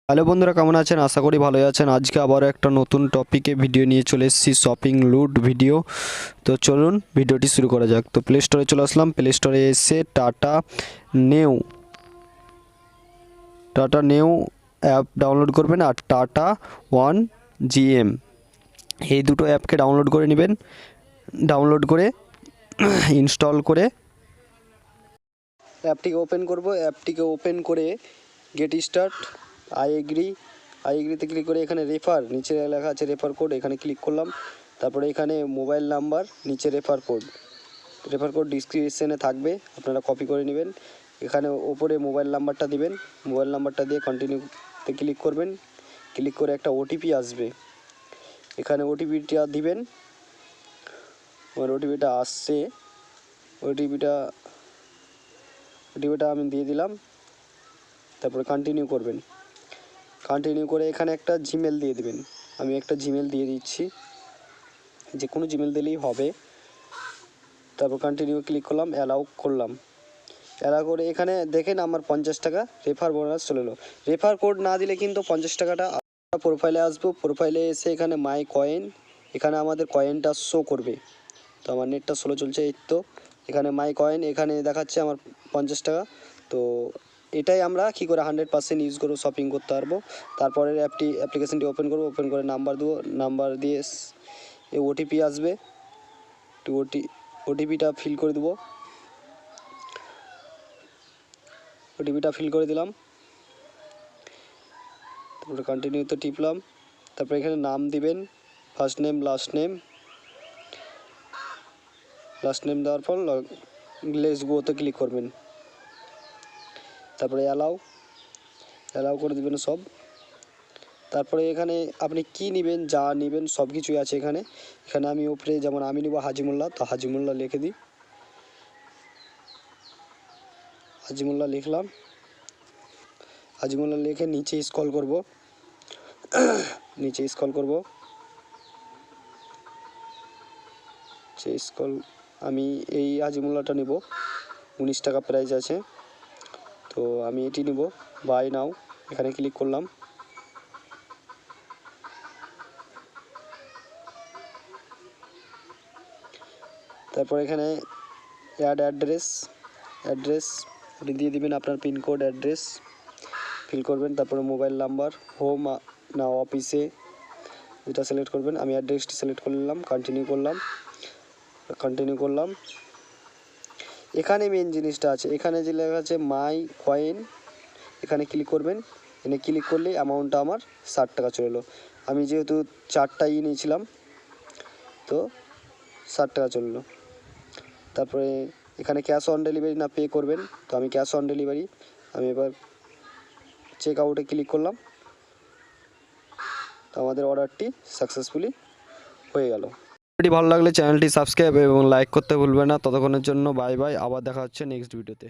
Hello বন্ধুরা, কেমন আছেন? আশা করি ভালোই আছেন। আজকে আবারও একটা নতুন টপিকে ভিডিও নিয়ে চলে এসেছি, শপিং লুট ভিডিও। তো চলুন ভিডিওটি শুরু করা যাক। তো প্লে স্টোরে চলে আসলাম। প্লে স্টোরে এসে টাটা নিউ অ্যাপ ডাউনলোড করবেন আর টাটা ওয়ান জিএম এই দুটো অ্যাপকে ডাউনলোড করে নেবেন। ডাউনলোড করে ইনস্টল করে অ্যাপটিকে ওপেন করব। অ্যাপটিকে ওপেন করে গেট স্টার্ট, আই এগ্রিতে ক্লিক করে এখানে রেফার, নিচে লেখা আছে রেফার কোড, এখানে ক্লিক করলাম। তারপরে এখানে মোবাইল নাম্বার, নিচে রেফার কোড ডিসক্রিপশনে থাকবে, আপনারা কপি করে নেবেন। এখানে ওপরে মোবাইল নাম্বারটা দিবেন, মোবাইল নাম্বারটা দিয়ে কন্টিনিউতে ক্লিক করবেন। ক্লিক করে একটা ওটিপি আসবে, এখানে ওটিপিটা দিবেন। আমার ওটিপিটা আসছে, ওটিপিটা আমি দিয়ে দিলাম। তারপরে কন্টিনিউ করবেন। কন্টিনিউ করে এখানে একটা জিমেল দিয়ে দিবেন। আমি একটা জিমেল দিয়ে দিচ্ছি, যে কোনো জিমেল দিলেই হবে। তারপর কন্টিনিউ ক্লিক করলাম, অ্যালাউ করলাম। অ্যালাউ করে এখানে দেখেন আমার 50 টাকা রেফার বোনাস চলে এলো। রেফার কোড না দিলে কিন্তু 50 টাকাটা প্রোফাইলে আসবো। প্রোফাইলে এসে এখানে মাই কয়েন, এখানে আমাদের কয়েনটা শো করবে। তো আমার নেটটা স্লো চলছে, এই তো এখানে মাই কয়েন, এখানে দেখাচ্ছে আমার 50 টাকা। তো এটাই আমরা কী করে 100% ইউজ করবো, শপিং করতে পারবো। তারপরে অ্যাপ্লিকেশানটি ওপেন করবো, ওপেন করে নাম্বার দেবো, নাম্বার দিয়ে এই ওটিপি আসবে, ওটিপিটা ফিল করে দেবো। ওটিপিটা ফিল করে দিলাম, তারপরে কন্টিনিউতে টিপলাম। তারপরে এখানে নাম দিবেন, ফার্স্ট নেম লাস্ট নেম দেওয়ার পর লেটস গোতে ক্লিক করবেন। তারপরে অ্যালাউ করে দেবেন সব। তারপরে এখানে আপনি কি নেবেন, যা নেবেন সব কিছুই আছে এখানে। আমি উপরে যেমন আমি নেব হাজিমুল্লাহ, তো হাজিমুল্লাহ লিখে দিই, হাজিমুল্লাহ লিখলাম। হাজিমুল্লাহ লিখে নিচে স্ক্রল করব, আমি এই হাজিমুল্লাহটা নেব, 19 টাকা প্রাইস আছে, তো আমি এটি নেব। বাই নাও, এখানে ক্লিক করলাম। তারপর এখানে অ্যাড অ্যাড্রেস দিয়ে দিবেন, আপনার পিনকোড অ্যাড্রেস ফিল করবেন। তারপরে মোবাইল নাম্বার, হোম না অফিসে, যেটা সিলেক্ট করবেন। আমি অ্যাড্রেসটি সিলেক্ট করে নিলাম, কন্টিনিউ করলাম। এখানে মেন জিনিসটা আছে, এখানে যে লেখা আছে মাই কয়েন, এখানে ক্লিক করবেন। এখানে ক্লিক করলে অ্যামাউন্টটা আমার 60 টাকা চলে এলো। আমি যেহেতু 4টা নিয়েছিলাম, তো 60 টাকা চলে এলো। তারপরে এখানে ক্যাশ অন ডেলিভারি না পে করবেন, তো আমি ক্যাশ অন ডেলিভারি, আমি এবার চেক আউটে ক্লিক করলাম। তো আমাদের অর্ডারটি সাকসেসফুলি হয়ে গেল। ভিডিওটি ভালো লাগলে চ্যানেলটি সাবস্ক্রাইব এবং লাইক করতে ভুলবেন না। ততক্ষণের জন্য বাই বাই, আবার দেখা হচ্ছে নেক্সট ভিডিওতে।